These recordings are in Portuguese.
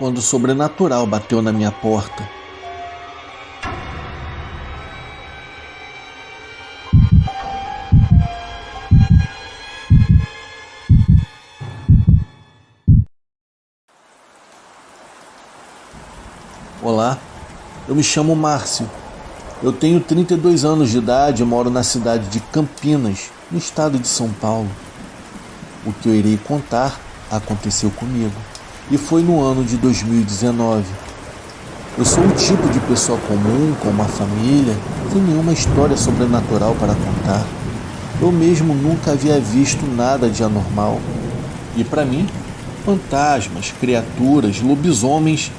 quando o sobrenatural bateu na minha porta. Olá, eu me chamo Márcio. Eu tenho 32 anos de idade e moro na cidade de Campinas, no estado de São Paulo. O que eu irei contar aconteceu comigo e foi no ano de 2019. Eu sou o tipo de pessoa comum, com uma família, sem nenhuma história sobrenatural para contar. Eu mesmo nunca havia visto nada de anormal. E para mim, fantasmas, criaturas, lobisomens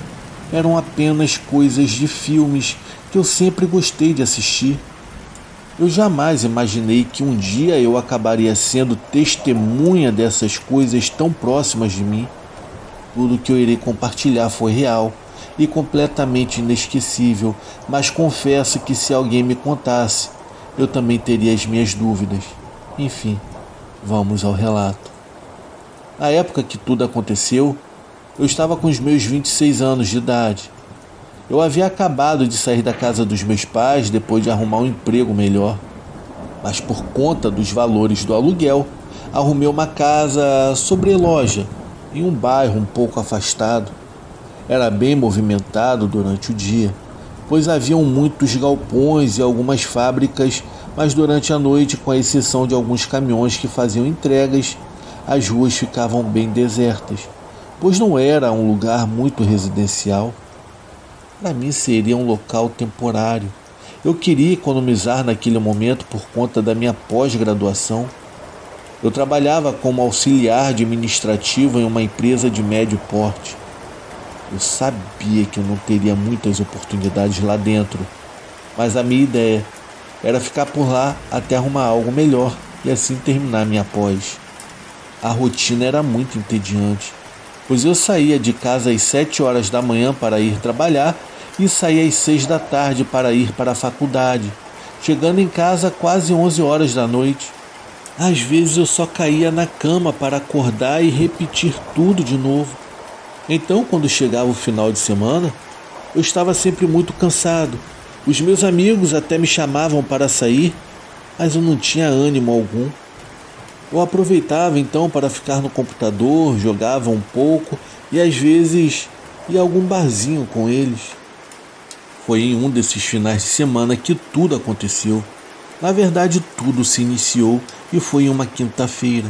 eram apenas coisas de filmes que eu sempre gostei de assistir. Eu jamais imaginei que um dia eu acabaria sendo testemunha dessas coisas tão próximas de mim. Tudo que eu irei compartilhar foi real e completamente inesquecível, mas confesso que se alguém me contasse, eu também teria as minhas dúvidas. Enfim, vamos ao relato. Na época que tudo aconteceu, eu estava com os meus 26 anos de idade. Eu havia acabado de sair da casa dos meus pais depois de arrumar um emprego melhor. Mas por conta dos valores do aluguel, arrumei uma casa sobreloja em um bairro um pouco afastado. Era bem movimentado durante o dia, pois haviam muitos galpões e algumas fábricas, mas durante a noite, com exceção de alguns caminhões que faziam entregas, as ruas ficavam bem desertas, pois não era um lugar muito residencial. Para mim seria um local temporário. Eu queria economizar naquele momento por conta da minha pós-graduação. Eu trabalhava como auxiliar administrativo em uma empresa de médio porte. Eu sabia que eu não teria muitas oportunidades lá dentro, mas a minha ideia era ficar por lá até arrumar algo melhor e assim terminar minha pós. A rotina era muito entediante, pois eu saía de casa às 7 horas da manhã para ir trabalhar e saía às 6 da tarde para ir para a faculdade, chegando em casa quase 11 horas da noite. Às vezes eu só caía na cama para acordar e repetir tudo de novo. Então, quando chegava o final de semana, eu estava sempre muito cansado. Os meus amigos até me chamavam para sair, mas eu não tinha ânimo algum. Eu aproveitava então para ficar no computador, jogava um pouco e às vezes ia a algum barzinho com eles. Foi em um desses finais de semana que tudo aconteceu. Na verdade, tudo se iniciou e foi em uma quinta-feira.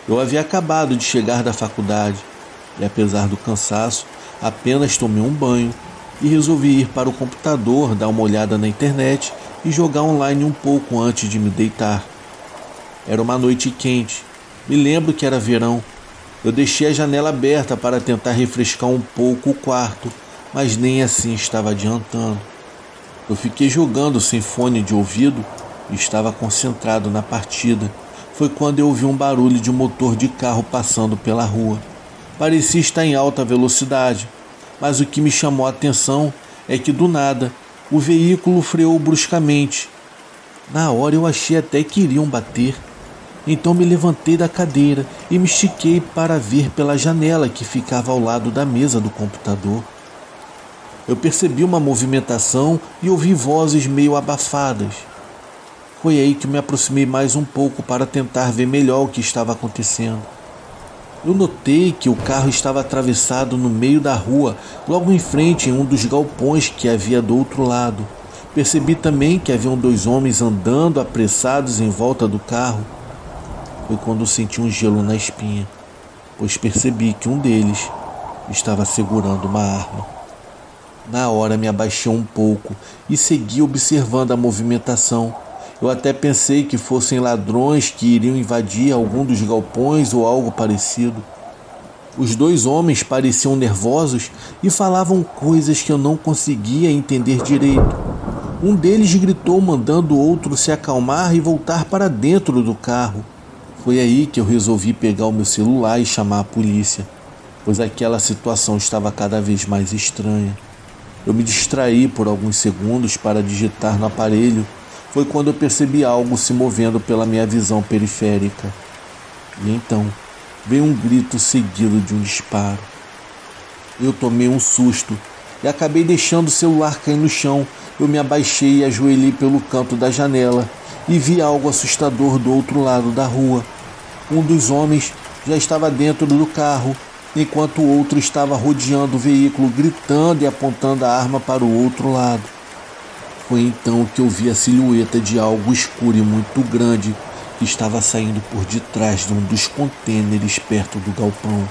Eu havia acabado de chegar da faculdade e, apesar do cansaço, apenas tomei um banho e resolvi ir para o computador, dar uma olhada na internet e jogar online um pouco antes de me deitar. Era uma noite quente. Me lembro que era verão. Eu deixei a janela aberta para tentar refrescar um pouco o quarto, mas nem assim estava adiantando. Eu fiquei jogando sem fone de ouvido e estava concentrado na partida. Foi quando eu ouvi um barulho de motor de carro passando pela rua. Parecia estar em alta velocidade, mas o que me chamou a atenção é que do nada o veículo freou bruscamente. Na hora eu achei até que iriam bater. Então me levantei da cadeira e me estiquei para ver pela janela que ficava ao lado da mesa do computador. Eu percebi uma movimentação e ouvi vozes meio abafadas. Foi aí que me aproximei mais um pouco para tentar ver melhor o que estava acontecendo. Eu notei que o carro estava atravessado no meio da rua, logo em frente em um dos galpões que havia do outro lado. Percebi também que haviam 2 homens andando apressados em volta do carro. Foi quando senti um gelo na espinha, pois percebi que um deles estava segurando uma arma. Na hora me abaixei um pouco e segui observando a movimentação. Eu até pensei que fossem ladrões que iriam invadir algum dos galpões ou algo parecido. Os 2 homens pareciam nervosos e falavam coisas que eu não conseguia entender direito. Um deles gritou mandando o outro se acalmar e voltar para dentro do carro. Foi aí que eu resolvi pegar o meu celular e chamar a polícia, pois aquela situação estava cada vez mais estranha. Eu me distraí por alguns segundos para digitar no aparelho. Foi quando eu percebi algo se movendo pela minha visão periférica. E então veio um grito seguido de um disparo. Eu tomei um susto e acabei deixando o celular cair no chão. Eu me abaixei e ajoelhei pelo canto da janela e vi algo assustador do outro lado da rua. Um dos homens já estava dentro do carro, enquanto o outro estava rodeando o veículo, gritando e apontando a arma para o outro lado. Foi então que eu vi a silhueta de algo escuro e muito grande que estava saindo por detrás de um dos contêineres perto do galpão.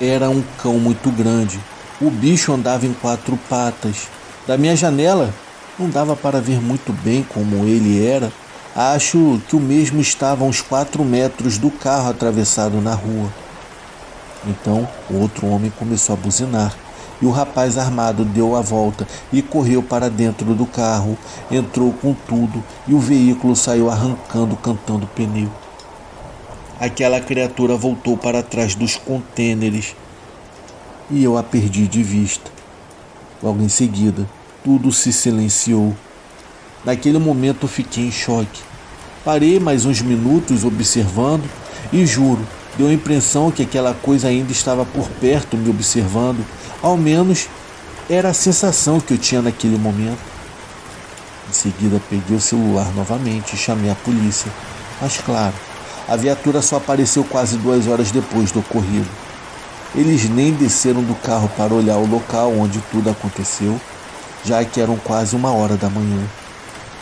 Era um cão muito grande. O bicho andava em 4 patas. Da minha janela não dava para ver muito bem como ele era. Acho que o mesmo estava a uns 4 metros do carro atravessado na rua. Então o outro homem começou a buzinar e o rapaz armado deu a volta e correu para dentro do carro, entrou com tudo e o veículo saiu arrancando, cantando pneu. Aquela criatura voltou para trás dos contêineres e eu a perdi de vista. Logo em seguida, tudo se silenciou. Naquele momento eu fiquei em choque. Parei mais uns minutos observando e juro, deu a impressão que aquela coisa ainda estava por perto me observando. Ao menos era a sensação que eu tinha naquele momento. Em seguida peguei o celular novamente e chamei a polícia. Mas claro, a viatura só apareceu quase 2 horas depois do ocorrido. Eles nem desceram do carro para olhar o local onde tudo aconteceu, já que eram quase 1h da manhã.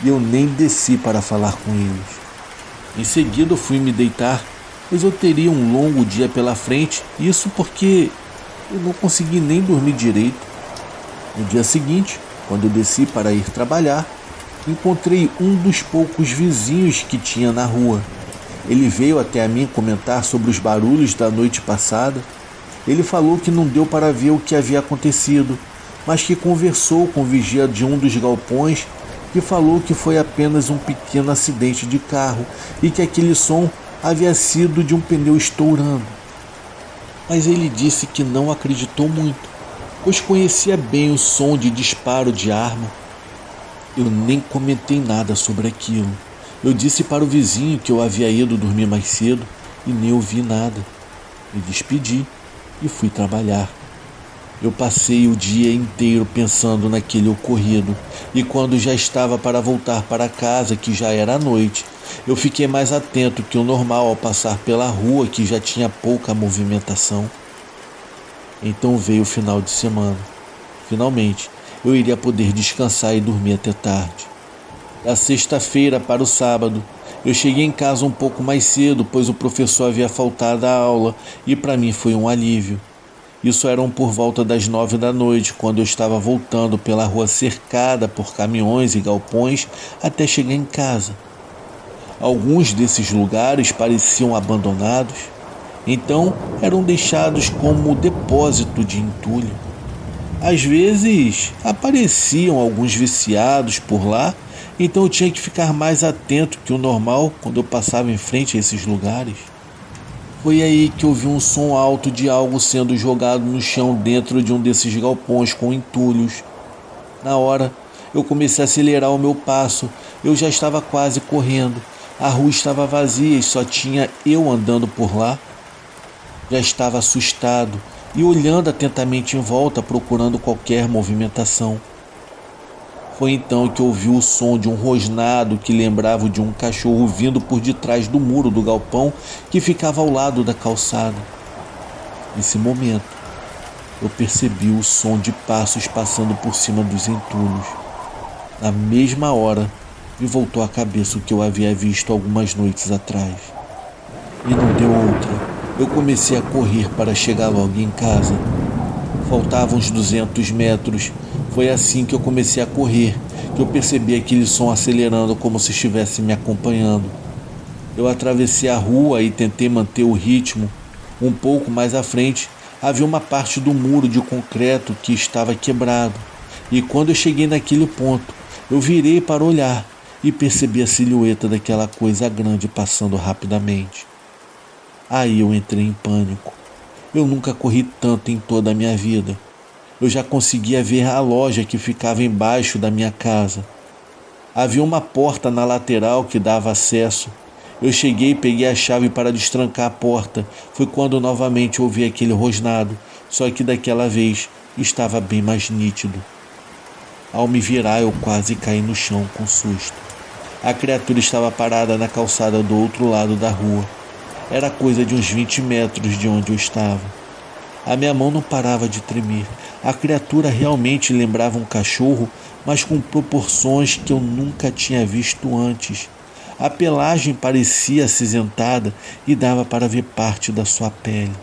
E eu nem desci para falar com eles. Em seguida eu fui me deitar, pois eu teria um longo dia pela frente, isso porque eu não consegui nem dormir direito. No dia seguinte, quando eu desci para ir trabalhar, encontrei um dos poucos vizinhos que tinha na rua. Ele veio até a mim comentar sobre os barulhos da noite passada. Ele falou que não deu para ver o que havia acontecido, mas que conversou com o vigia de um dos galpões, que falou que foi apenas um pequeno acidente de carro e que aquele som havia sido de um pneu estourando. Mas ele disse que não acreditou muito, pois conhecia bem o som de disparo de arma. Eu nem comentei nada sobre aquilo. Eu disse para o vizinho que eu havia ido dormir mais cedo e nem ouvi nada. Me despedi e fui trabalhar. Eu passei o dia inteiro pensando naquele ocorrido e quando já estava para voltar para casa, que já era noite, eu fiquei mais atento que o normal ao passar pela rua, que já tinha pouca movimentação. Então veio o final de semana. Finalmente, eu iria poder descansar e dormir até tarde. Da sexta-feira para o sábado, eu cheguei em casa um pouco mais cedo, pois o professor havia faltado à aula e para mim foi um alívio. Isso eram por volta das 9 da noite, quando eu estava voltando pela rua cercada por caminhões e galpões até chegar em casa. Alguns desses lugares pareciam abandonados, então eram deixados como depósito de entulho. Às vezes apareciam alguns viciados por lá, então eu tinha que ficar mais atento que o normal quando eu passava em frente a esses lugares. Foi aí que ouvi um som alto de algo sendo jogado no chão dentro de um desses galpões com entulhos. Na hora, eu comecei a acelerar o meu passo. Eu já estava quase correndo. A rua estava vazia e só tinha eu andando por lá. Já estava assustado e olhando atentamente em volta, procurando qualquer movimentação. Foi então que ouvi o som de um rosnado que lembrava de um cachorro vindo por detrás do muro do galpão que ficava ao lado da calçada. Nesse momento, eu percebi o som de passos passando por cima dos entulhos. Na mesma hora, me voltou à cabeça o que eu havia visto algumas noites atrás. E não deu outra. Eu comecei a correr para chegar logo em casa. Faltavam uns 200 metros. Foi assim que eu comecei a correr, que eu percebi aquele som acelerando como se estivesse me acompanhando. Eu atravessei a rua e tentei manter o ritmo. Um pouco mais à frente, havia uma parte do muro de concreto que estava quebrado. E quando eu cheguei naquele ponto, eu virei para olhar e percebi a silhueta daquela coisa grande passando rapidamente. Aí eu entrei em pânico. Eu nunca corri tanto em toda a minha vida. Eu já conseguia ver a loja que ficava embaixo da minha casa. Havia uma porta na lateral que dava acesso. Eu cheguei e peguei a chave para destrancar a porta. Foi quando novamente ouvi aquele rosnado, só que daquela vez estava bem mais nítido. Ao me virar, eu quase caí no chão com susto. A criatura estava parada na calçada do outro lado da rua. Era coisa de uns 20 metros de onde eu estava. A minha mão não parava de tremer. A criatura realmente lembrava um cachorro, mas com proporções que eu nunca tinha visto antes. A pelagem parecia acinzentada e dava para ver parte da sua pele.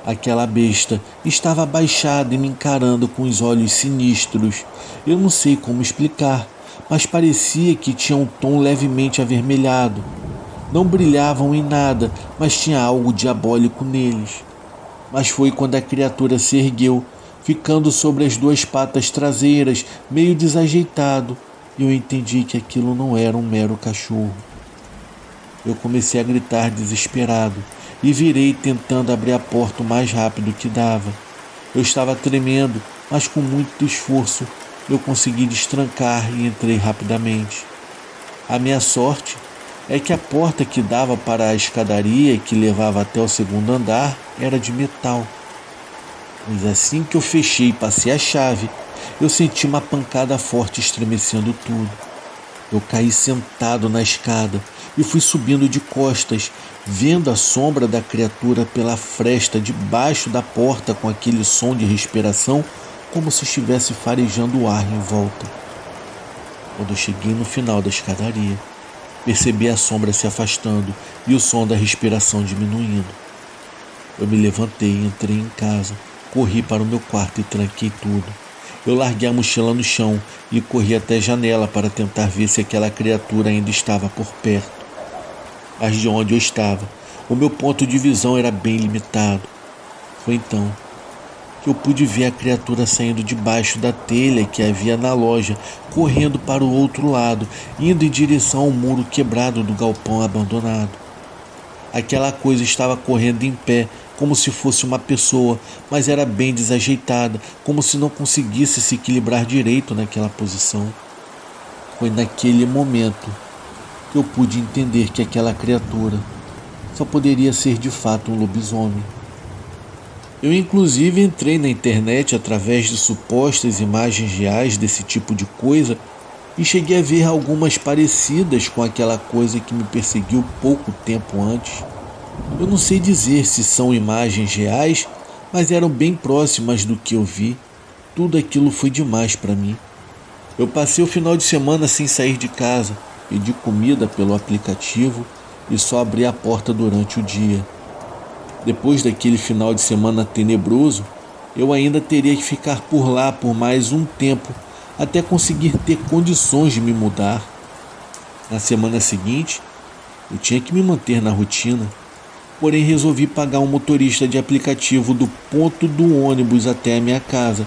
Aquela besta estava abaixada e me encarando com os olhos sinistros. Eu não sei como explicar, mas parecia que tinha um tom levemente avermelhado. Não brilhavam em nada, mas tinha algo diabólico neles. Mas foi quando a criatura se ergueu, ficando sobre as duas patas traseiras, meio desajeitado, e eu entendi que aquilo não era um mero cachorro. Eu comecei a gritar desesperado e virei tentando abrir a porta o mais rápido que dava. Eu estava tremendo, mas com muito esforço eu consegui destrancar e entrei rapidamente. A minha sorte é que a porta que dava para a escadaria e que levava até o segundo andar era de metal. Mas assim que eu fechei e passei a chave, eu senti uma pancada forte estremecendo tudo. Eu caí sentado na escada e fui subindo de costas, vendo a sombra da criatura pela fresta debaixo da porta com aquele som de respiração como se estivesse farejando o ar em volta. Quando eu cheguei no final da escadaria, percebi a sombra se afastando e o som da respiração diminuindo. Eu me levantei e entrei em casa, corri para o meu quarto e tranquei tudo. Eu larguei a mochila no chão e corri até a janela para tentar ver se aquela criatura ainda estava por perto. Mas de onde eu estava, o meu ponto de visão era bem limitado. Foi então que eu pude ver a criatura saindo debaixo da telha que havia na loja, correndo para o outro lado, indo em direção ao muro quebrado do galpão abandonado. Aquela coisa estava correndo em pé, como se fosse uma pessoa, mas era bem desajeitada, como se não conseguisse se equilibrar direito naquela posição. Foi naquele momento que eu pude entender que aquela criatura só poderia ser de fato um lobisomem. Eu inclusive entrei na internet através de supostas imagens reais desse tipo de coisa e cheguei a ver algumas parecidas com aquela coisa que me perseguiu pouco tempo antes. Eu não sei dizer se são imagens reais, mas eram bem próximas do que eu vi. Tudo aquilo foi demais para mim. Eu passei o final de semana sem sair de casa, pedi comida pelo aplicativo e só abri a porta durante o dia. Depois daquele final de semana tenebroso, eu ainda teria que ficar por lá por mais um tempo até conseguir ter condições de me mudar. Na semana seguinte, eu tinha que me manter na rotina, porém resolvi pagar um motorista de aplicativo do ponto do ônibus até a minha casa,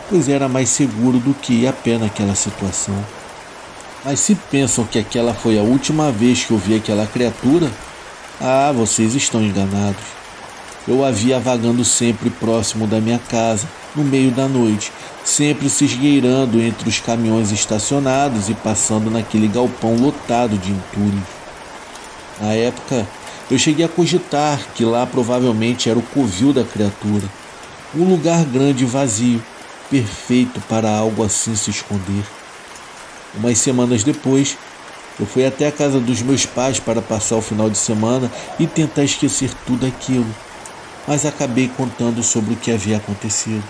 pois era mais seguro do que ir a pé naquela situação. Mas se pensam que aquela foi a última vez que eu vi aquela criatura, vocês estão enganados. Eu a via vagando sempre próximo da minha casa, no meio da noite, sempre se esgueirando entre os caminhões estacionados e passando naquele galpão lotado de entulhos. Na época, eu cheguei a cogitar que lá provavelmente era o covil da criatura, um lugar grande e vazio, perfeito para algo assim se esconder. Umas semanas depois, eu fui até a casa dos meus pais para passar o final de semana e tentar esquecer tudo aquilo, mas acabei contando sobre o que havia acontecido.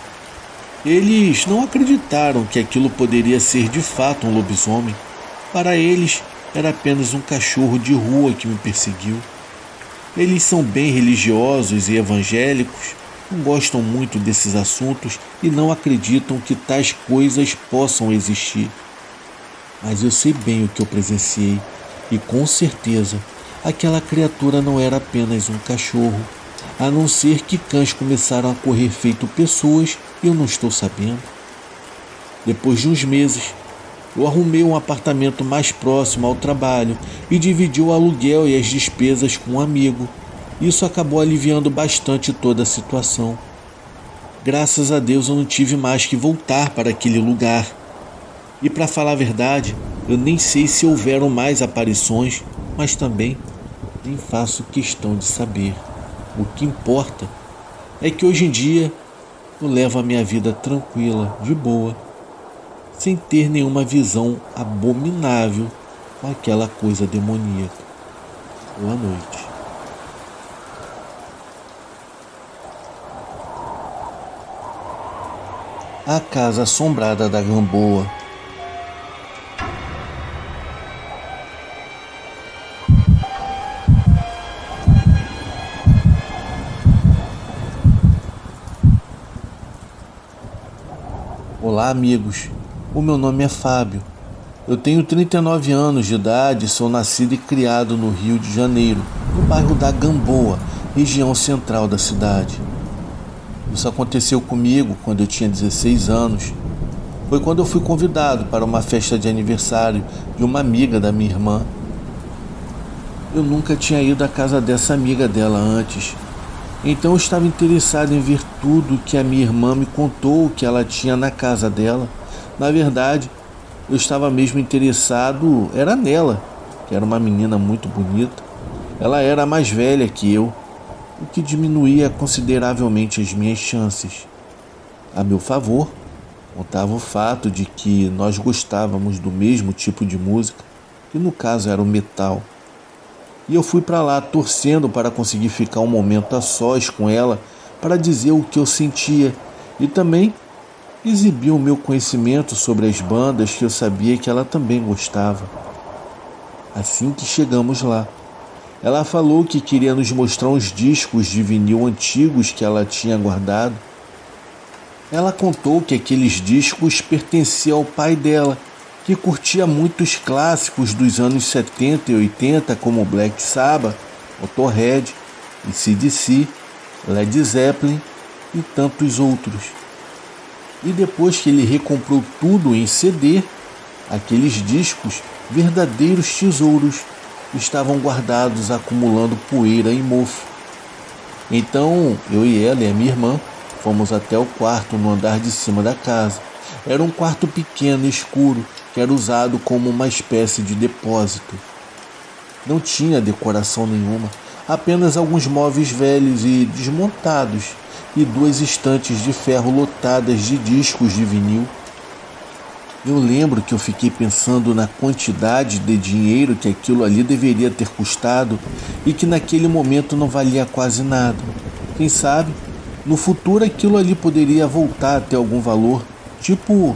Eles não acreditaram que aquilo poderia ser de fato um lobisomem. Para eles, era apenas um cachorro de rua que me perseguiu. Eles são bem religiosos e evangélicos, não gostam muito desses assuntos e não acreditam que tais coisas possam existir. Mas eu sei bem o que eu presenciei e com certeza aquela criatura não era apenas um cachorro, a não ser que cães começaram a correr feito pessoas e eu não estou sabendo. Depois de uns meses, eu arrumei um apartamento mais próximo ao trabalho e dividi o aluguel e as despesas com um amigo. Isso acabou aliviando bastante toda a situação. Graças a Deus eu não tive mais que voltar para aquele lugar. E para falar a verdade, eu nem sei se houveram mais aparições, mas também nem faço questão de saber. O que importa é que hoje em dia eu levo a minha vida tranquila, de boa, sem ter nenhuma visão abominável com aquela coisa demoníaca. Boa noite. A Casa Assombrada da Gamboa. Olá, amigos. O meu nome é Fábio. Eu tenho 39 anos de idade e sou nascido e criado no Rio de Janeiro, no bairro da Gamboa, região central da cidade. Isso aconteceu comigo quando eu tinha 16 anos. Foi quando eu fui convidado para uma festa de aniversário de uma amiga da minha irmã. Eu nunca tinha ido à casa dessa amiga dela antes. Então eu estava interessado em ver tudo que a minha irmã me contou que ela tinha na casa dela. Na verdade, eu estava mesmo interessado, era nela, que era uma menina muito bonita. Ela era mais velha que eu, o que diminuía consideravelmente as minhas chances. A meu favor, contava o fato de que nós gostávamos do mesmo tipo de música, que no caso era o metal. E eu fui para lá torcendo para conseguir ficar um momento a sós com ela para dizer o que eu sentia e também exibir o meu conhecimento sobre as bandas que eu sabia que ela também gostava. Assim que chegamos lá, ela falou que queria nos mostrar uns discos de vinil antigos que ela tinha guardado. Ela contou que aqueles discos pertenciam ao pai dela, que curtia muitos clássicos dos anos 70 e 80 como Black Sabbath, Motorhead, AC/DC, Led Zeppelin e tantos outros. E depois que ele recomprou tudo em CD, aqueles discos, verdadeiros tesouros, estavam guardados acumulando poeira e mofo. Então eu e ela e a minha irmã fomos até o quarto no andar de cima da casa. Era um quarto pequeno e escuro, que era usado como uma espécie de depósito. Não tinha decoração nenhuma, apenas alguns móveis velhos e desmontados e 2 estantes de ferro lotadas de discos de vinil. Eu lembro que eu fiquei pensando na quantidade de dinheiro que aquilo ali deveria ter custado e que naquele momento não valia quase nada. Quem sabe, no futuro aquilo ali poderia voltar a ter algum valor, tipo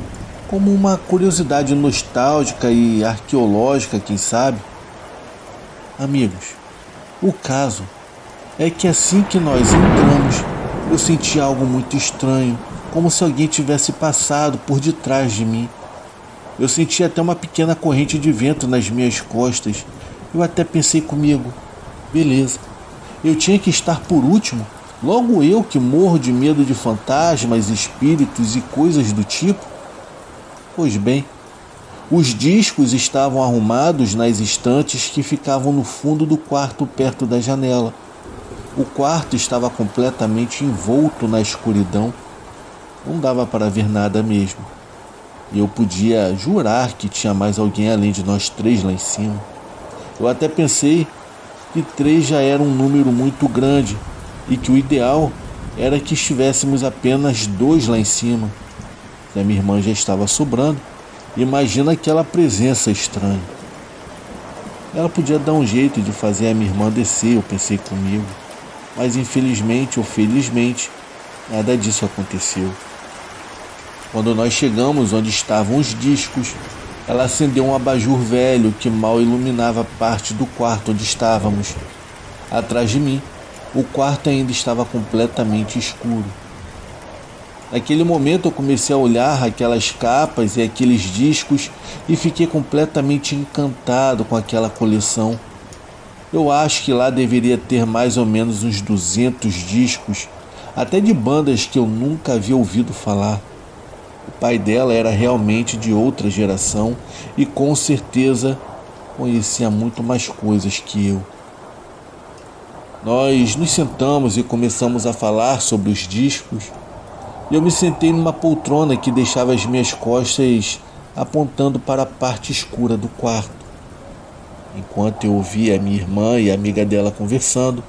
como uma curiosidade nostálgica e arqueológica, quem sabe? Amigos, o caso é que assim que nós entramos, eu senti algo muito estranho, como se alguém tivesse passado por detrás de mim. Eu senti até uma pequena corrente de vento nas minhas costas. Eu até pensei comigo, beleza, eu tinha que estar por último, logo eu que morro de medo de fantasmas, espíritos e coisas do tipo. Pois bem, os discos estavam arrumados nas estantes que ficavam no fundo do quarto perto da janela. O quarto estava completamente envolto na escuridão. Não dava para ver nada mesmo. E eu podia jurar que tinha mais alguém além de nós 3 lá em cima. Eu até pensei que 3 já era um número muito grande e que o ideal era que estivéssemos apenas 2 lá em cima. Se a minha irmã já estava sobrando, imagina aquela presença estranha. Ela podia dar um jeito de fazer a minha irmã descer, eu pensei comigo. Mas infelizmente ou felizmente, nada disso aconteceu. Quando nós chegamos onde estavam os discos, ela acendeu um abajur velho que mal iluminava parte do quarto onde estávamos. Atrás de mim, o quarto ainda estava completamente escuro. Naquele momento eu comecei a olhar aquelas capas e aqueles discos e fiquei completamente encantado com aquela coleção. Eu acho que lá deveria ter mais ou menos uns 200 discos, até de bandas que eu nunca havia ouvido falar. O pai dela era realmente de outra geração e com certeza conhecia muito mais coisas que eu. Nós nos sentamos e começamos a falar sobre os discos. Eu me sentei numa poltrona que deixava as minhas costas apontando para a parte escura do quarto. Enquanto eu ouvia a minha irmã e a amiga dela conversando,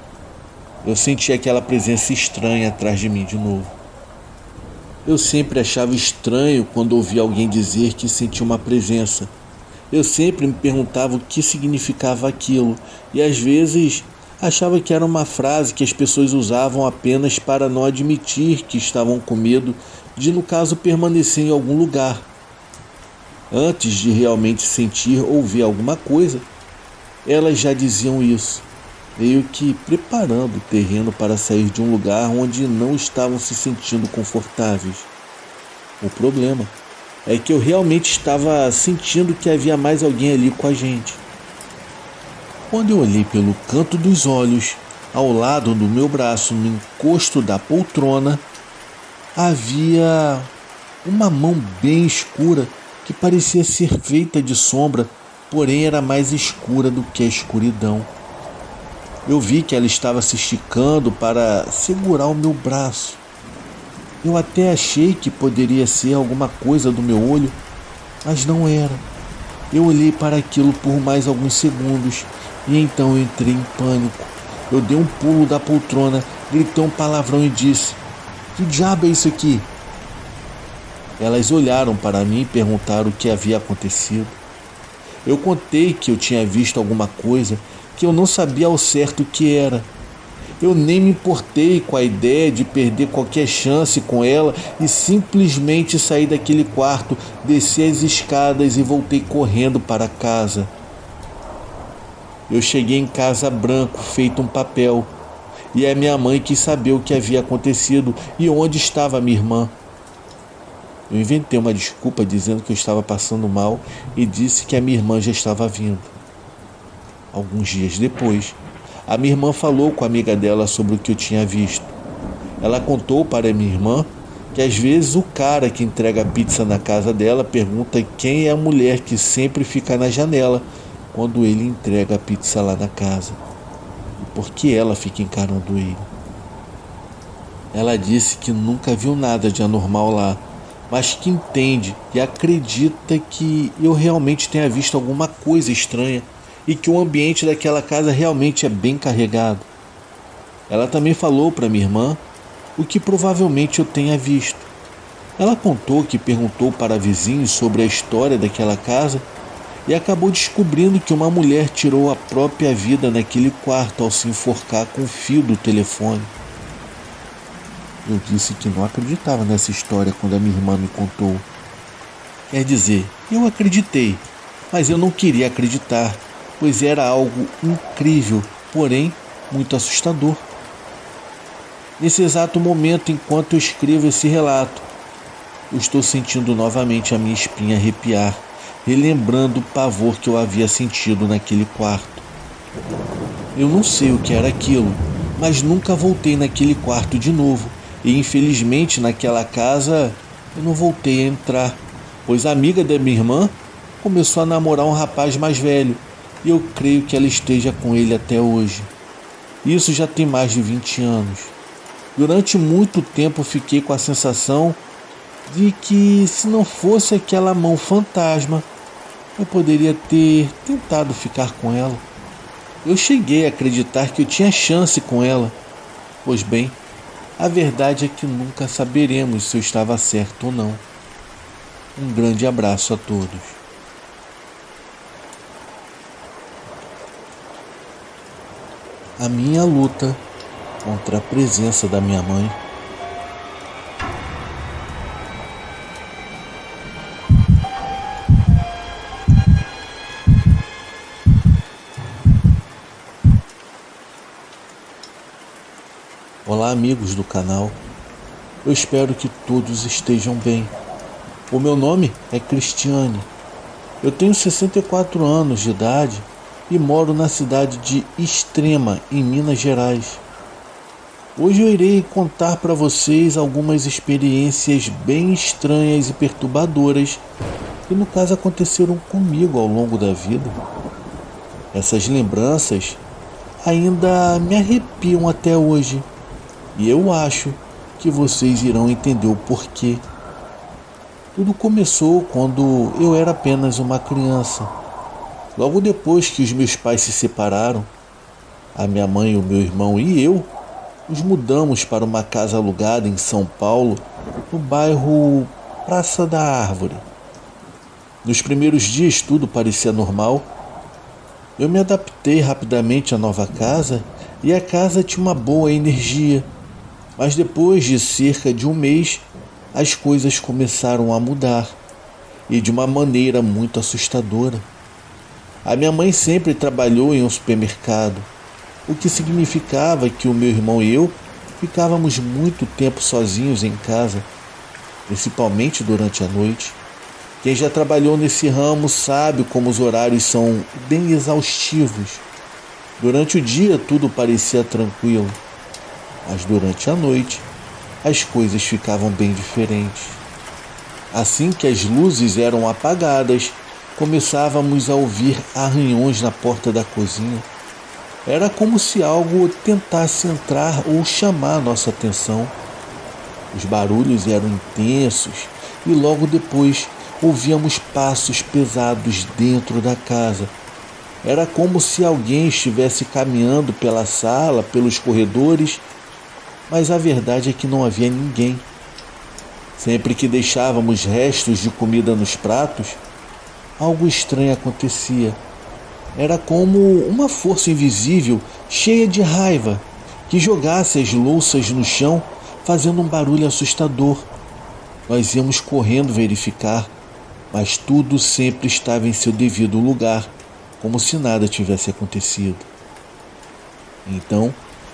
Eu senti aquela presença estranha atrás de mim de novo. Eu sempre achava estranho quando ouvia alguém dizer que sentia uma presença. Eu sempre me perguntava o que significava aquilo e às vezes achava que era uma frase que as pessoas usavam apenas para não admitir que estavam com medo de, no caso, permanecer em algum lugar. Antes de realmente sentir ou ver alguma coisa, elas já diziam isso, meio que preparando o terreno para sair de um lugar onde não estavam se sentindo confortáveis. O problema é que eu realmente estava sentindo que havia mais alguém ali com a gente. Quando eu olhei pelo canto dos olhos, ao lado do meu braço, no encosto da poltrona, havia uma mão bem escura que parecia ser feita de sombra, porém era mais escura do que a escuridão. Eu vi que ela estava se esticando para segurar o meu braço. Eu até achei que poderia ser alguma coisa do meu olho, mas não era. Eu olhei para aquilo por mais alguns segundos e então eu entrei em pânico. Eu dei um pulo da poltrona, gritei um palavrão e disse: "Que diabo é isso aqui?" Elas olharam para mim e perguntaram o que havia acontecido. Eu contei que eu tinha visto alguma coisa que eu não sabia ao certo o que era. Eu nem me importei com a ideia de perder qualquer chance com ela e simplesmente saí daquele quarto, desci as escadas e voltei correndo para casa. Eu cheguei em casa branco, feito um papel, e a minha mãe quis saber o que havia acontecido e onde estava a minha irmã. Eu inventei uma desculpa dizendo que eu estava passando mal e disse que a minha irmã já estava vindo. Alguns dias depois, a minha irmã falou com a amiga dela sobre o que eu tinha visto. Ela contou para a minha irmã que às vezes o cara que entrega a pizza na casa dela pergunta quem é a mulher que sempre fica na janela quando ele entrega a pizza lá na casa. E por que ela fica encarando ele? Ela disse que nunca viu nada de anormal lá, mas que entende e acredita que eu realmente tenha visto alguma coisa estranha e que o ambiente daquela casa realmente é bem carregado. Ela também falou para minha irmã o que provavelmente eu tenha visto. Ela contou que perguntou para vizinhos sobre a história daquela casa e acabou descobrindo que uma mulher tirou a própria vida naquele quarto ao se enforcar com o fio do telefone. Eu disse que não acreditava nessa história quando a minha irmã me contou. Quer dizer, eu acreditei, mas eu não queria acreditar, pois era algo incrível, porém muito assustador. Nesse exato momento, enquanto eu escrevo esse relato, eu estou sentindo novamente a minha espinha arrepiar, relembrando o pavor que eu havia sentido naquele quarto. Eu não sei o que era aquilo, mas nunca voltei naquele quarto de novo, e infelizmente naquela casa eu não voltei a entrar, pois a amiga da minha irmã começou a namorar um rapaz mais velho, e eu creio que ela esteja com ele até hoje. Isso já tem mais de 20 anos. Durante muito tempo fiquei com a sensação de que, se não fosse aquela mão fantasma, eu poderia ter tentado ficar com ela. Eu cheguei a acreditar que eu tinha chance com ela. Pois bem, a verdade é que nunca saberemos se eu estava certo ou não. Um grande abraço a todos. A minha luta contra a presença da minha mãe. Olá, amigos do canal. Eu espero que todos estejam bem. O meu nome é Cristiane. Eu tenho 64 anos de idade e moro na cidade de Extrema, em Minas Gerais. Hoje eu irei contar para vocês algumas experiências bem estranhas e perturbadoras que no caso aconteceram comigo ao longo da vida. Essas lembranças ainda me arrepiam até hoje e eu acho que vocês irão entender o porquê. Tudo começou quando eu era apenas uma criança. Logo depois que os meus pais se separaram, a minha mãe, o meu irmão e eu nos mudamos para uma casa alugada em São Paulo, no bairro Praça da Árvore. Nos primeiros dias tudo parecia normal. Eu me adaptei rapidamente à nova casa e a casa tinha uma boa energia. Mas depois de cerca de um mês, as coisas começaram a mudar, e de uma maneira muito assustadora. A minha mãe sempre trabalhou em um supermercado, o que significava que o meu irmão e eu ficávamos muito tempo sozinhos em casa, principalmente durante a noite. Quem já trabalhou nesse ramo sabe como os horários são bem exaustivos. Durante o dia tudo parecia tranquilo, mas durante a noite as coisas ficavam bem diferentes. Assim que as luzes eram apagadas, começávamos a ouvir arranhões na porta da cozinha. Era como se algo tentasse entrar ou chamar nossa atenção. Os barulhos eram intensos e logo depois ouvíamos passos pesados dentro da casa. Era como se alguém estivesse caminhando pela sala, pelos corredores, mas a verdade é que não havia ninguém. Sempre que deixávamos restos de comida nos pratos, algo estranho acontecia. Era como uma força invisível, cheia de raiva, que jogasse as louças no chão, fazendo um barulho assustador. Nós íamos correndo verificar, mas tudo sempre estava em seu devido lugar, como se nada tivesse acontecido. Então,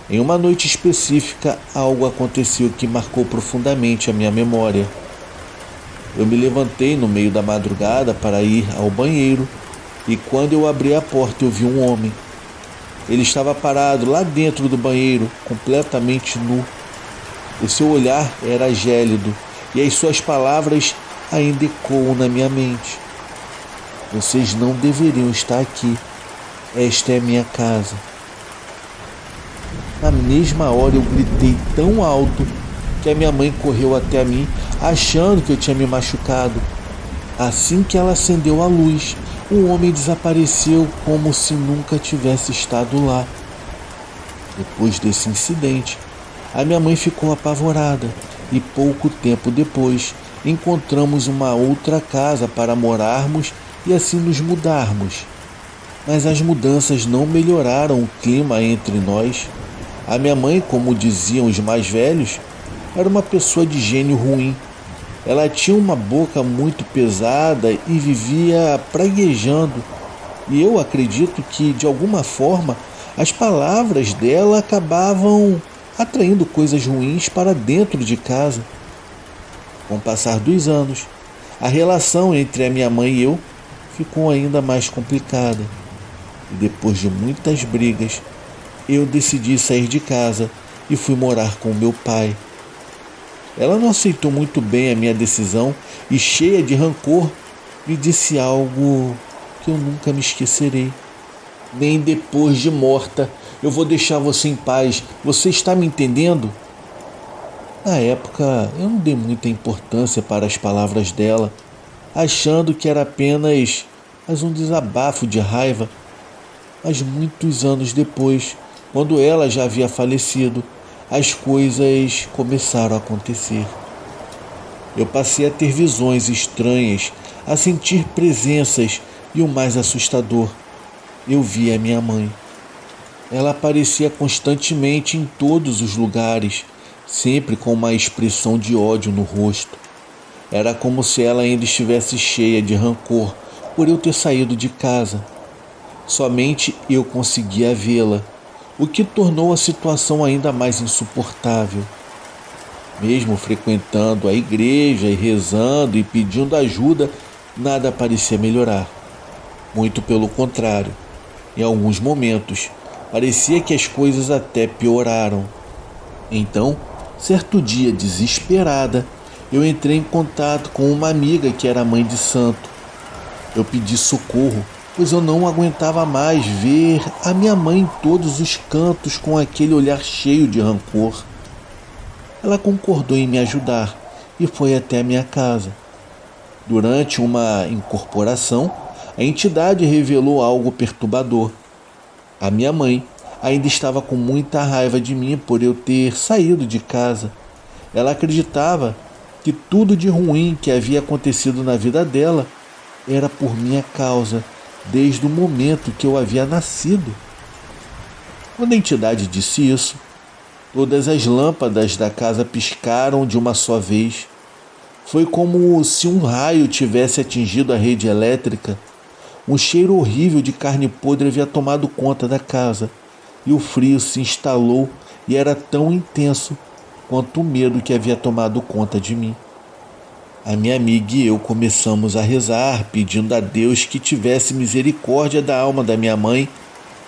em uma noite específica, algo aconteceu que marcou profundamente a minha memória. Eu me levantei no meio da madrugada para ir ao banheiro e quando eu abri a porta eu vi um homem. Ele estava parado lá dentro do banheiro, completamente nu. O seu olhar era gélido e as suas palavras ainda ecoam na minha mente. Vocês não deveriam estar aqui. Esta é minha casa. Na mesma hora eu gritei tão alto que a minha mãe correu até mim, achando que eu tinha me machucado. Assim que ela acendeu a luz, o homem desapareceu como se nunca tivesse estado lá. Depois desse incidente, a minha mãe ficou apavorada e pouco tempo depois encontramos uma outra casa para morarmos e assim nos mudarmos. Mas as mudanças não melhoraram o clima entre nós. A minha mãe, como diziam os mais velhos, era uma pessoa de gênio ruim. Ela tinha uma boca muito pesada e vivia praguejando. E eu acredito que, de alguma forma, as palavras dela acabavam atraindo coisas ruins para dentro de casa. Com o passar dos anos, a relação entre a minha mãe e eu ficou ainda mais complicada. E depois de muitas brigas, eu decidi sair de casa e fui morar com meu pai. Ela não aceitou muito bem a minha decisão e, cheia de rancor, me disse algo que eu nunca me esquecerei. Nem depois de morta eu vou deixar você em paz. Você está me entendendo? Na época, eu não dei muita importância para as palavras dela, achando que era apenas mais um desabafo de raiva. Mas muitos anos depois, quando ela já havia falecido, as coisas começaram a acontecer. Eu passei a ter visões estranhas, a sentir presenças e o mais assustador, eu vi a minha mãe. Ela aparecia constantemente em todos os lugares, sempre com uma expressão de ódio no rosto. Era como se ela ainda estivesse cheia de rancor por eu ter saído de casa. Somente eu conseguia vê-la, o que tornou a situação ainda mais insuportável. Mesmo frequentando a igreja e rezando e pedindo ajuda, nada parecia melhorar. Muito pelo contrário, em alguns momentos, parecia que as coisas até pioraram. Então, certo dia, desesperada, eu entrei em contato com uma amiga que era mãe de santo. Eu pedi socorro, pois eu não aguentava mais ver a minha mãe em todos os cantos com aquele olhar cheio de rancor. Ela concordou em me ajudar e foi até a minha casa. Durante uma incorporação, a entidade revelou algo perturbador. A minha mãe ainda estava com muita raiva de mim por eu ter saído de casa. Ela acreditava que tudo de ruim que havia acontecido na vida dela era por minha causa, desde o momento que eu havia nascido. Quando a entidade disse isso, todas as lâmpadas da casa piscaram de uma só vez. Foi como se um raio tivesse atingido a rede elétrica. Um cheiro horrível de carne podre havia tomado conta da casa, e o frio se instalou e era tão intenso quanto o medo que havia tomado conta de mim. A minha amiga e eu começamos a rezar, pedindo a Deus que tivesse misericórdia da alma da minha mãe,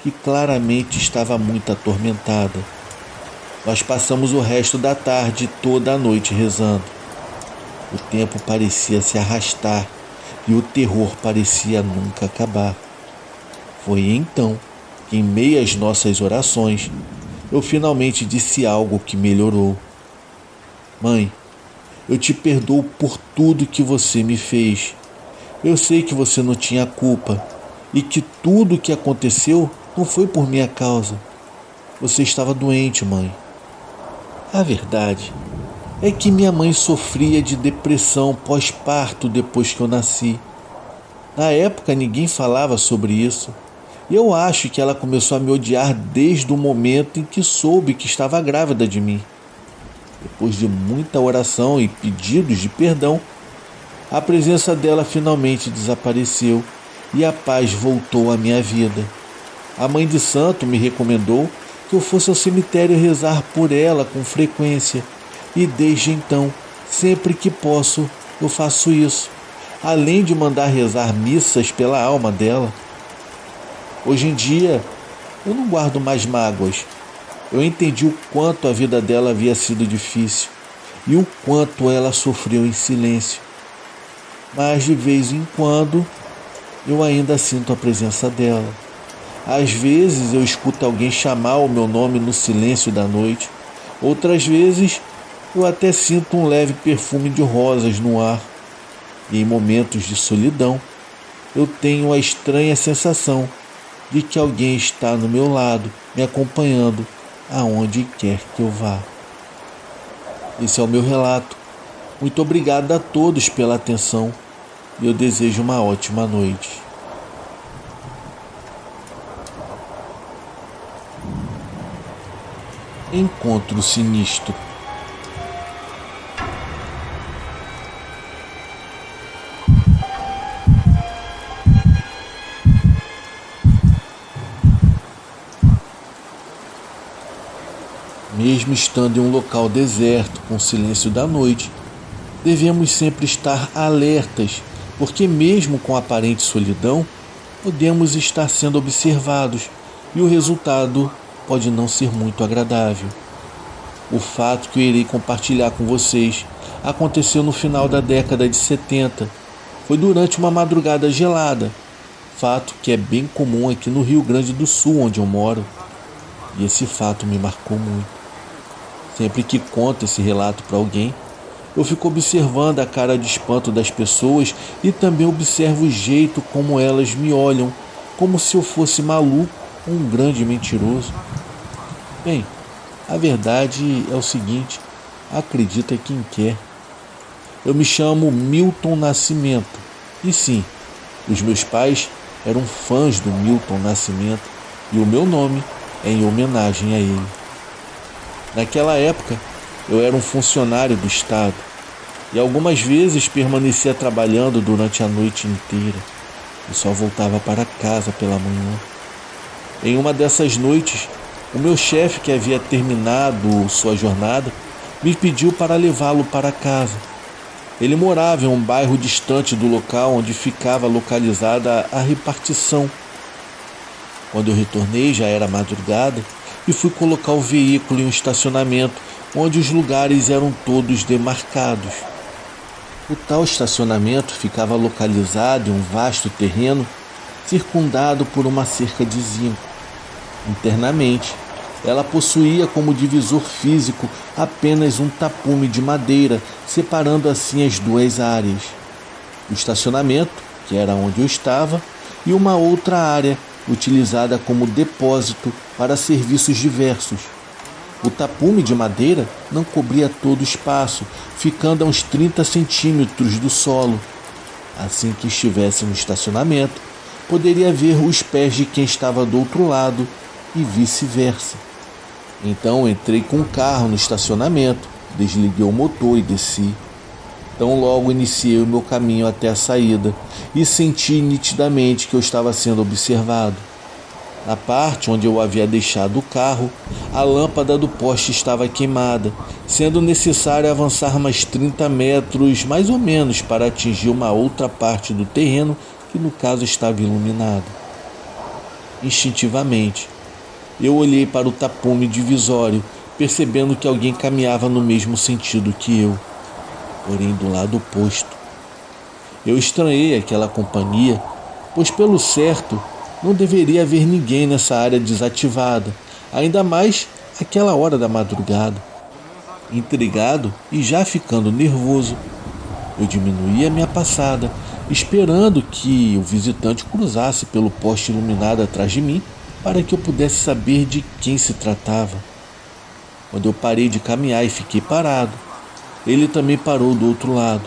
que claramente estava muito atormentada. Nós passamos o resto da tarde e toda a noite rezando. O tempo parecia se arrastar e o terror parecia nunca acabar. Foi então que, em meio às nossas orações, eu finalmente disse algo que melhorou. Mãe, eu te perdoo por tudo que você me fez. Eu sei que você não tinha culpa e que tudo o que aconteceu não foi por minha causa. Você estava doente, mãe. A verdade é que minha mãe sofria de depressão pós-parto depois que eu nasci. Na época ninguém falava sobre isso. E eu acho que ela começou a me odiar desde o momento em que soube que estava grávida de mim. Depois de muita oração e pedidos de perdão, a presença dela finalmente desapareceu e a paz voltou à minha vida. A mãe de santo me recomendou que eu fosse ao cemitério rezar por ela com frequência, e desde então, sempre que posso, eu faço isso, além de mandar rezar missas pela alma dela. Hoje em dia, eu não guardo mais mágoas. Eu entendi o quanto a vida dela havia sido difícil e o quanto ela sofreu em silêncio. Mas de vez em quando, eu ainda sinto a presença dela. Às vezes eu escuto alguém chamar o meu nome no silêncio da noite. Outras vezes eu até sinto um leve perfume de rosas no ar. E em momentos de solidão, eu tenho a estranha sensação de que alguém está no meu lado, me acompanhando aonde quer que eu vá. Esse é o meu relato. Muito obrigado a todos pela atenção e eu desejo uma ótima noite. Encontro sinistro. Mesmo estando em um local deserto, com o silêncio da noite, devemos sempre estar alertas, porque mesmo com aparente solidão, podemos estar sendo observados e o resultado pode não ser muito agradável. O fato que eu irei compartilhar com vocês aconteceu no final da década de 70. Foi durante uma madrugada gelada, fato que é bem comum aqui no Rio Grande do Sul, onde eu moro, e esse fato me marcou muito. Sempre que conto esse relato para alguém, eu fico observando a cara de espanto das pessoas e também observo o jeito como elas me olham, como se eu fosse maluco ou um grande mentiroso. Bem, a verdade é o seguinte, acredita quem quer. Eu me chamo Milton Nascimento, e sim, os meus pais eram fãs do Milton Nascimento e o meu nome é em homenagem a ele. Naquela época, eu era um funcionário do Estado e algumas vezes permanecia trabalhando durante a noite inteira e só voltava para casa pela manhã. Em uma dessas noites, o meu chefe, que havia terminado sua jornada, me pediu para levá-lo para casa. Ele morava em um bairro distante do local onde ficava localizada a repartição. Quando eu retornei, já era madrugada, e fui colocar o veículo em um estacionamento onde os lugares eram todos demarcados. O tal estacionamento ficava localizado em um vasto terreno circundado por uma cerca de zinco. Internamente, ela possuía como divisor físico apenas um tapume de madeira, separando assim as duas áreas. O estacionamento, que era onde eu estava, e uma outra área utilizada como depósito para serviços diversos. O tapume de madeira não cobria todo o espaço, ficando a uns 30 centímetros do solo. Assim que estivesse no estacionamento, poderia ver os pés de quem estava do outro lado e vice-versa. Então entrei com o carro no estacionamento, desliguei o motor e desci. Tão logo iniciei o meu caminho até a saída e senti nitidamente que eu estava sendo observado. Na parte onde eu havia deixado o carro, a lâmpada do poste estava queimada, sendo necessário avançar mais 30 metros, mais ou menos, para atingir uma outra parte do terreno que no caso estava iluminada. Instintivamente, eu olhei para o tapume divisório, percebendo que alguém caminhava no mesmo sentido que eu, porém do lado oposto. Eu estranhei aquela companhia, pois pelo certo não deveria haver ninguém nessa área desativada, ainda mais àquela hora da madrugada. Intrigado e já ficando nervoso, eu diminuí a minha passada, esperando que o visitante cruzasse pelo poste iluminado atrás de mim para que eu pudesse saber de quem se tratava. Quando eu parei de caminhar e fiquei parado, ele também parou do outro lado.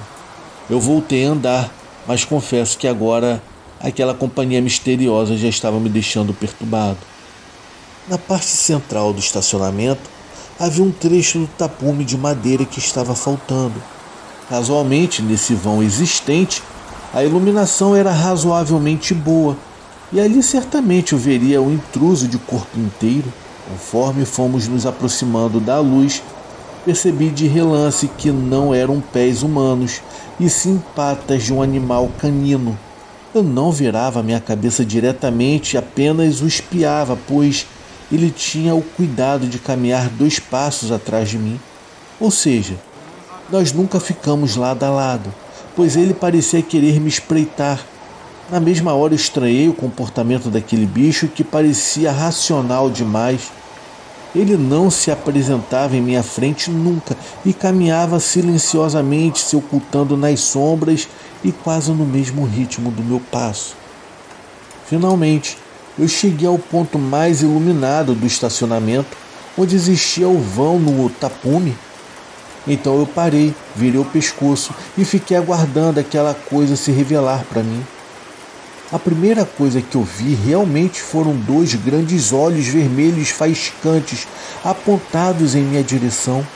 Eu voltei a andar, mas confesso que agora aquela companhia misteriosa já estava me deixando perturbado. Na parte central do estacionamento havia um trecho do tapume de madeira que estava faltando. Casualmente, nesse vão existente, a iluminação era razoavelmente boa, e ali certamente eu veria o intruso de corpo inteiro. Conforme fomos nos aproximando da luz, percebi de relance que não eram pés humanos, e sim patas de um animal canino. Eu não virava minha cabeça diretamente, apenas o espiava, pois ele tinha o cuidado de caminhar 2 passos atrás de mim. Ou seja, nós nunca ficamos lado a lado, pois ele parecia querer me espreitar. Na mesma hora eu estranhei o comportamento daquele bicho que parecia racional demais. Ele não se apresentava em minha frente nunca e caminhava silenciosamente, se ocultando nas sombras e quase no mesmo ritmo do meu passo. Finalmente, eu cheguei ao ponto mais iluminado do estacionamento, onde existia o vão no tapume. Então eu parei, virei o pescoço e fiquei aguardando aquela coisa se revelar para mim. A primeira coisa que eu vi realmente foram 2 grandes olhos vermelhos faiscantes apontados em minha direção.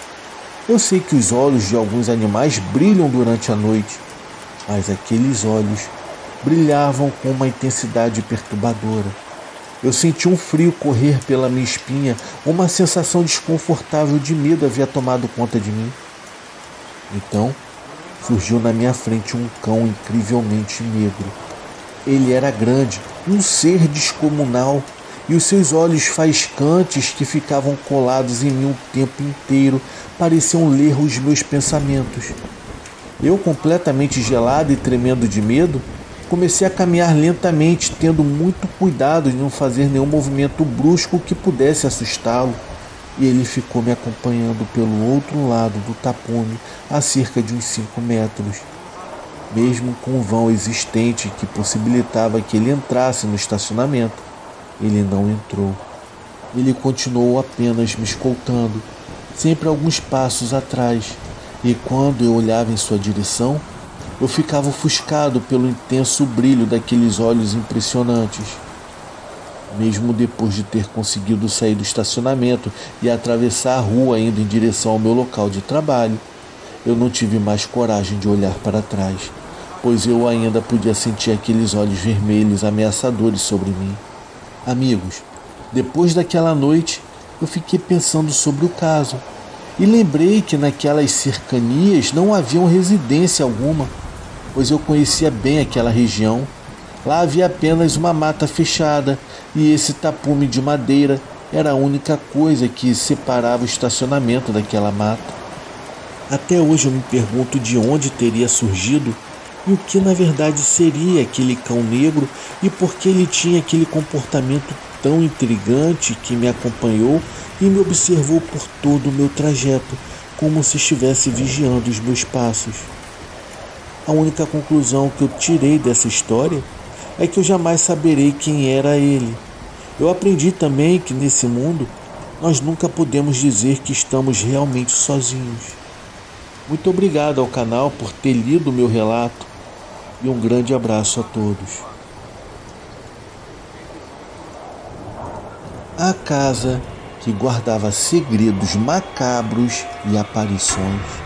Eu sei que os olhos de alguns animais brilham durante a noite, mas aqueles olhos brilhavam com uma intensidade perturbadora. Eu senti um frio correr pela minha espinha, uma sensação desconfortável de medo havia tomado conta de mim. Então, surgiu na minha frente um cão incrivelmente negro. Ele era grande, um ser descomunal, e os seus olhos faiscantes que ficavam colados em mim o tempo inteiro pareciam ler os meus pensamentos. Eu, completamente gelado e tremendo de medo, comecei a caminhar lentamente, tendo muito cuidado de não fazer nenhum movimento brusco que pudesse assustá-lo, e ele ficou me acompanhando pelo outro lado do tapume a cerca de uns 5 metros. Mesmo com o vão existente que possibilitava que ele entrasse no estacionamento, ele não entrou. Ele continuou apenas me escoltando, sempre alguns passos atrás, e quando eu olhava em sua direção, eu ficava ofuscado pelo intenso brilho daqueles olhos impressionantes. Mesmo depois de ter conseguido sair do estacionamento e atravessar a rua indo em direção ao meu local de trabalho, eu não tive mais coragem de olhar para trás, pois eu ainda podia sentir aqueles olhos vermelhos ameaçadores sobre mim. Amigos, depois daquela noite, eu fiquei pensando sobre o caso e lembrei que naquelas cercanias não havia residência alguma, pois eu conhecia bem aquela região. Lá havia apenas uma mata fechada e esse tapume de madeira era a única coisa que separava o estacionamento daquela mata. Até hoje eu me pergunto de onde teria surgido e o que na verdade seria aquele cão negro e por que ele tinha aquele comportamento tão intrigante que me acompanhou e me observou por todo o meu trajeto, como se estivesse vigiando os meus passos. A única conclusão que eu tirei dessa história é que eu jamais saberei quem era ele. Eu aprendi também que nesse mundo nós nunca podemos dizer que estamos realmente sozinhos. Muito obrigado ao canal por ter lido o meu relato e um grande abraço a todos. A casa que guardava segredos macabros e aparições.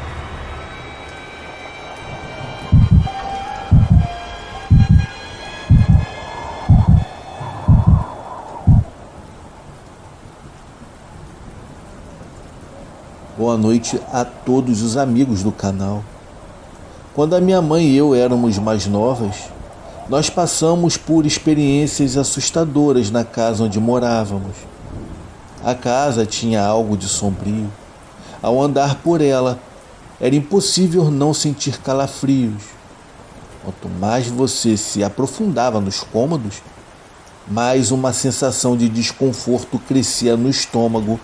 Boa noite a todos os amigos do canal. Quando a minha mãe e eu éramos mais novas, nós passamos por experiências assustadoras na casa onde morávamos. A casa tinha algo de sombrio. Ao andar por ela, era impossível não sentir calafrios. Quanto mais você se aprofundava nos cômodos, mais uma sensação de desconforto crescia no estômago,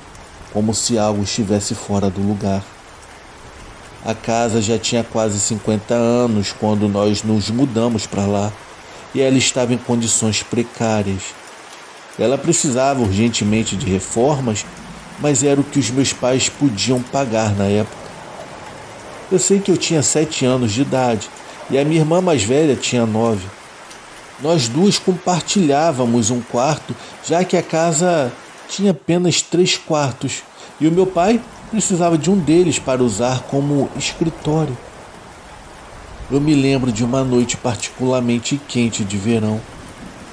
como se algo estivesse fora do lugar. A casa já tinha quase 50 anos quando nós nos mudamos para lá, e ela estava em condições precárias. Ela precisava urgentemente de reformas, mas era o que os meus pais podiam pagar na época. Eu sei que eu tinha 7 anos de idade e a minha irmã mais velha tinha 9. Nós duas compartilhávamos um quarto, já que a casa tinha apenas 3 quartos e o meu pai precisava de um deles para usar como escritório. Eu me lembro de uma noite particularmente quente de verão.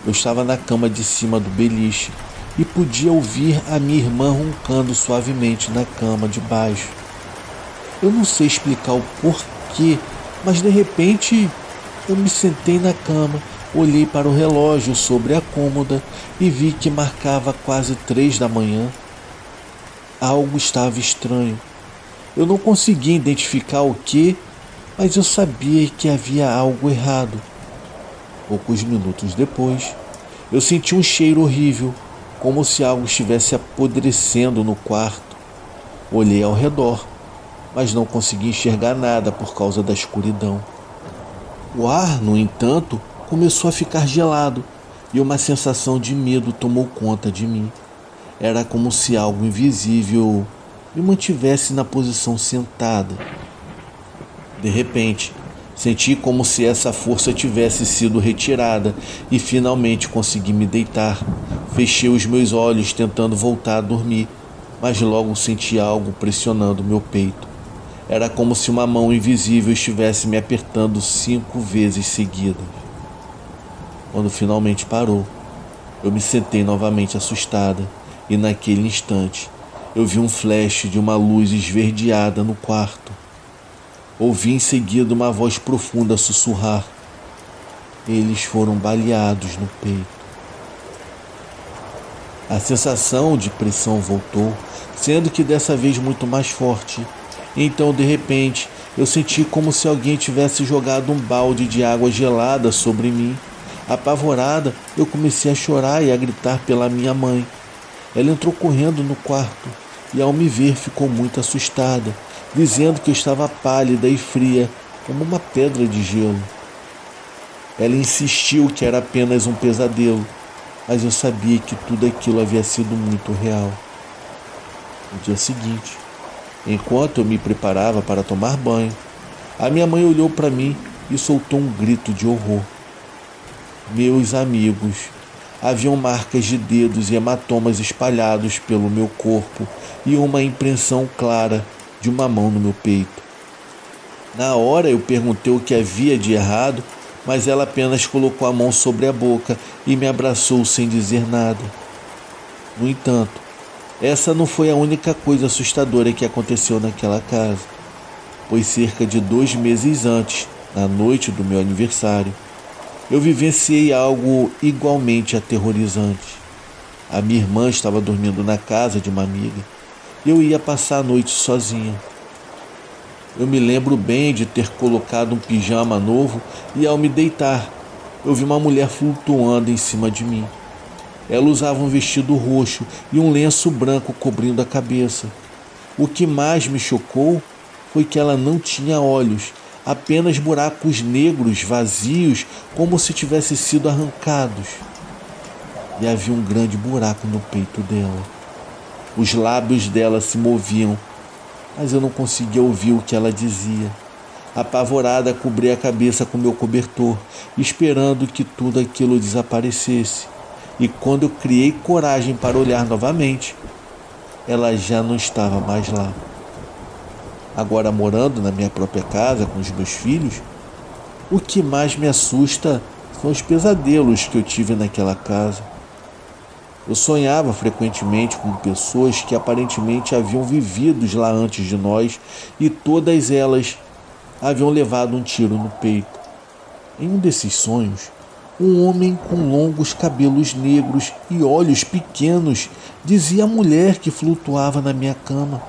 Eu estava na cama de cima do beliche e podia ouvir a minha irmã roncando suavemente na cama de baixo. Eu não sei explicar o porquê, mas de repente eu me sentei na cama, olhei para o relógio sobre a cômoda e vi que marcava quase 3 da manhã. Algo estava estranho. Eu não conseguia identificar o que, mas eu sabia que havia algo errado. Poucos minutos depois, eu senti um cheiro horrível, como se algo estivesse apodrecendo no quarto. Olhei ao redor, mas não consegui enxergar nada por causa da escuridão. O ar, no entanto, começou a ficar gelado e uma sensação de medo tomou conta de mim. Era como se algo invisível me mantivesse na posição sentada. De repente, senti como se essa força tivesse sido retirada e finalmente consegui me deitar. Fechei os meus olhos tentando voltar a dormir, mas logo senti algo pressionando meu peito. Era como se uma mão invisível estivesse me apertando 5 vezes seguidas. Quando finalmente parou, eu me sentei novamente assustada e naquele instante eu vi um flash de uma luz esverdeada no quarto. Ouvi em seguida uma voz profunda sussurrar: "Eles foram baleados no peito." A sensação de pressão voltou, sendo que dessa vez muito mais forte. Então, de repente, eu senti como se alguém tivesse jogado um balde de água gelada sobre mim. Apavorada, eu comecei a chorar e a gritar pela minha mãe. Ela entrou correndo no quarto e, ao me ver, ficou muito assustada, dizendo que eu estava pálida e fria, como uma pedra de gelo. Ela insistiu que era apenas um pesadelo, mas eu sabia que tudo aquilo havia sido muito real. No dia seguinte, enquanto eu me preparava para tomar banho, a minha mãe olhou para mim e soltou um grito de horror. Meus amigos, haviam marcas de dedos e hematomas espalhados pelo meu corpo e uma impressão clara de uma mão no meu peito. Na hora eu perguntei o que havia de errado, mas ela apenas colocou a mão sobre a boca e me abraçou sem dizer nada. No entanto, essa não foi a única coisa assustadora que aconteceu naquela casa, pois cerca de 2 meses antes, na noite do meu aniversário, eu vivenciei algo igualmente aterrorizante. A minha irmã estava dormindo na casa de uma amiga e eu ia passar a noite sozinha. Eu me lembro bem de ter colocado um pijama novo e, ao me deitar, eu vi uma mulher flutuando em cima de mim. Ela usava um vestido roxo e um lenço branco cobrindo a cabeça. O que mais me chocou foi que ela não tinha olhos, apenas buracos negros, vazios, como se tivessem sido arrancados. E havia um grande buraco no peito dela. Os lábios dela se moviam, mas eu não conseguia ouvir o que ela dizia. Apavorada, cobri a cabeça com meu cobertor, esperando que tudo aquilo desaparecesse. E quando eu criei coragem para olhar novamente, ela já não estava mais lá. Agora, morando na minha própria casa com os meus filhos, o que mais me assusta são os pesadelos que eu tive naquela casa. Eu sonhava frequentemente com pessoas que aparentemente haviam vivido lá antes de nós e todas elas haviam levado um tiro no peito. Em um desses sonhos, um homem com longos cabelos negros e olhos pequenos dizia à mulher que flutuava na minha cama: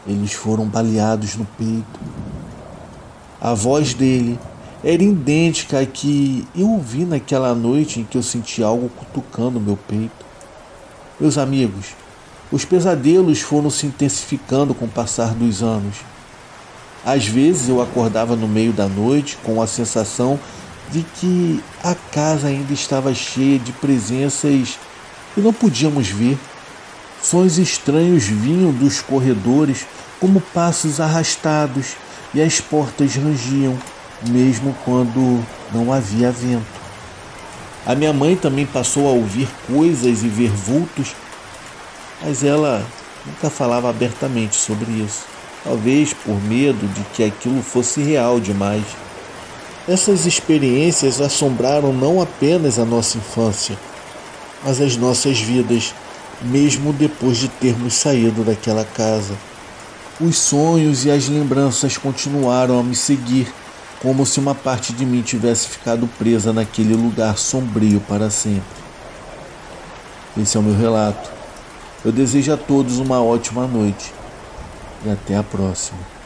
eles foram baleados no peito. A voz dele era idêntica à que eu ouvi naquela noite em que eu senti algo cutucando meu peito. Meus amigos, os pesadelos foram se intensificando com o passar dos anos. Às vezes eu acordava no meio da noite com a sensação de que a casa ainda estava cheia de presenças que não podíamos ver. Sons estranhos vinham dos corredores como passos arrastados e as portas rangiam, mesmo quando não havia vento. A minha mãe também passou a ouvir coisas e ver vultos, mas ela nunca falava abertamente sobre isso, talvez por medo de que aquilo fosse real demais. Essas experiências assombraram não apenas a nossa infância, mas as nossas vidas, mesmo depois de termos saído daquela casa. Os sonhos e as lembranças continuaram a me seguir, como se uma parte de mim tivesse ficado presa naquele lugar sombrio para sempre. Esse é o meu relato. Eu desejo a todos uma ótima noite e até a próxima.